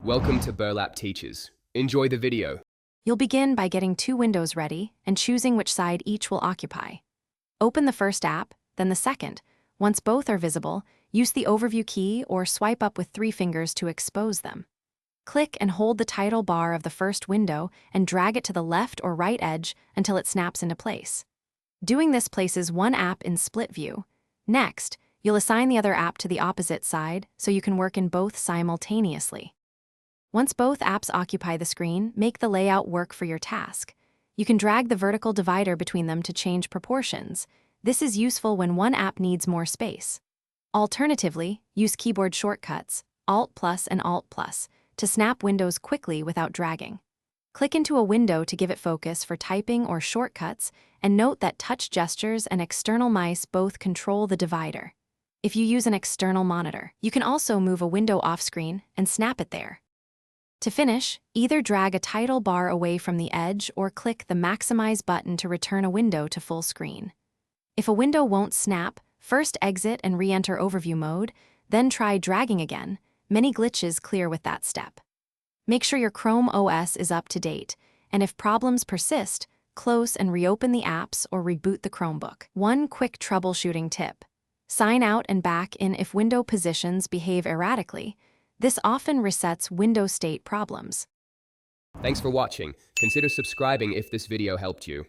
Welcome to Burlap Teachers. Enjoy the video. You'll begin by getting two windows ready and choosing which side each will occupy. Open the first app, then the second. Once both are visible, use the overview key or swipe up with 3 fingers to expose them. Click and hold the title bar of the first window and drag it to the left or right edge until it snaps into place. Doing this places one app in split view. Next, you'll assign the other app to the opposite side so you can work in both simultaneously. Once both apps occupy the screen, make the layout work for your task. You can drag the vertical divider between them to change proportions. This is useful when one app needs more space. Alternatively, use keyboard shortcuts, Alt+ and Alt+, to snap windows quickly without dragging. Click into a window to give it focus for typing or shortcuts, and note that touch gestures and external mice both control the divider. If you use an external monitor, you can also move a window off-screen and snap it there. To finish, either drag a title bar away from the edge or click the Maximize button to return a window to full screen. If a window won't snap, first exit and re-enter overview mode, then try dragging again. Many glitches clear with that step. Make sure your Chrome OS is up to date, and if problems persist, close and reopen the apps or reboot the Chromebook. One quick troubleshooting tip: sign out and back in if window positions behave erratically. This often resets window state problems. Thanks for watching. Consider subscribing if this video helped you.